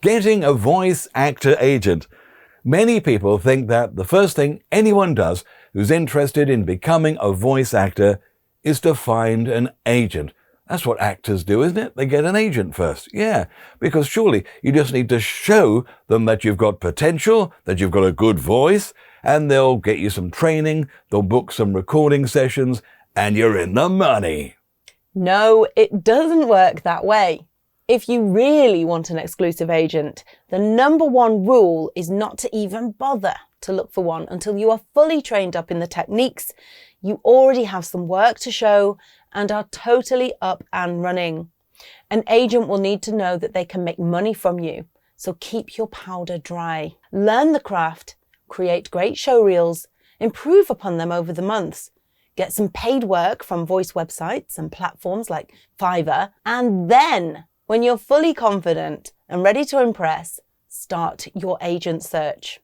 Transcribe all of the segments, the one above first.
Getting a voice actor agent. Many people think that the first thing anyone does who's interested in becoming a voice actor is to find an agent. That's what actors do, isn't it? They get an agent first. Yeah, because surely you just need to show them that you've got potential, that you've got a good voice, and they'll get you some training, they'll book some recording sessions, and you're in the money. No, it doesn't work that way. If you really want an exclusive agent, the number one rule is not to even bother to look for one until you are fully trained up in the techniques, you already have some work to show, and are totally up and running. An agent will need to know that they can make money from you, so keep your powder dry. Learn the craft, create great show reels, improve upon them over the months, get some paid work from voice websites and platforms like Fiverr, and then, when you're fully confident and ready to impress, start your agent search.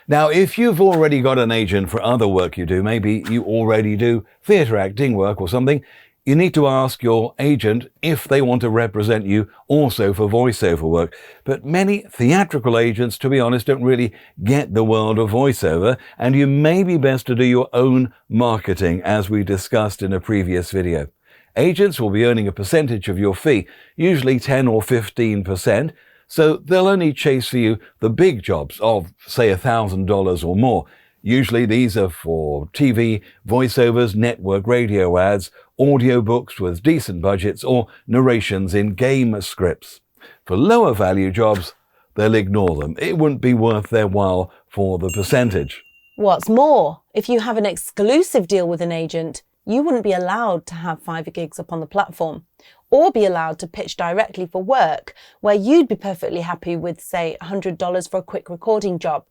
Now, if you've already got an agent for other work you do, maybe you already do theatre acting work or something, you need to ask your agent if they want to represent you also for voiceover work. But many theatrical agents, to be honest, don't really get the world of voiceover, and you may be best to do your own marketing, as we discussed in a previous video. Agents will be earning a percentage of your fee, usually 10 or 15%, so they'll only chase for you the big jobs of, say, $1,000 or more. Usually these are for TV, voiceovers, network radio ads, audiobooks with decent budgets, or narrations in game scripts. For lower value jobs, they'll ignore them. It wouldn't be worth their while for the percentage. What's more, if you have an exclusive deal with an agent, you wouldn't be allowed to have Fiverr gigs up on the platform, or be allowed to pitch directly for work where you'd be perfectly happy with, say, $100 for a quick recording job.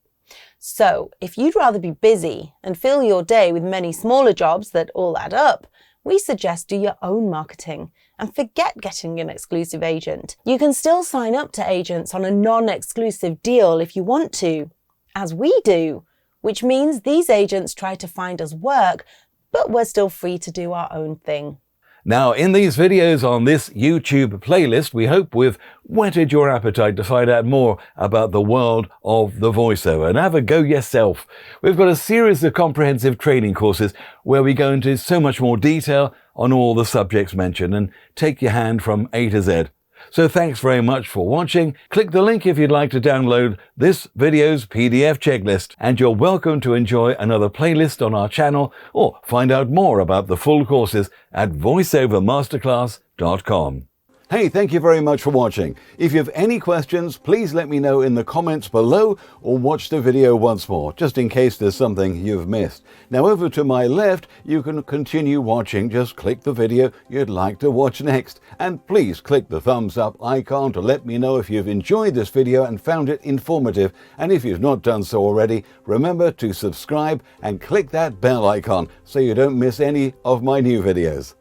So, if you'd rather be busy and fill your day with many smaller jobs that all add up, we suggest do your own marketing and forget getting an exclusive agent. You can still sign up to agents on a non-exclusive deal if you want to, as we do, which means these agents try to find us work, but we're still free to do our own thing. Now, in these videos on this YouTube playlist, we hope we've whetted your appetite to find out more about the world of the voiceover, and have a go yourself. We've got a series of comprehensive training courses where we go into so much more detail on all the subjects mentioned and take your hand from A to Z. So thanks very much for watching. Click the link if you'd like to download this video's PDF checklist, and you're welcome to enjoy another playlist on our channel or find out more about the full courses at voiceovermasterclass.com. Hey, thank you very much for watching. If you have any questions, please let me know in the comments below or watch the video once more, just in case there's something you've missed. Now over to my left, you can continue watching. Just click the video you'd like to watch next. And please click the thumbs up icon to let me know if you've enjoyed this video and found it informative. And if you've not done so already, remember to subscribe and click that bell icon so you don't miss any of my new videos.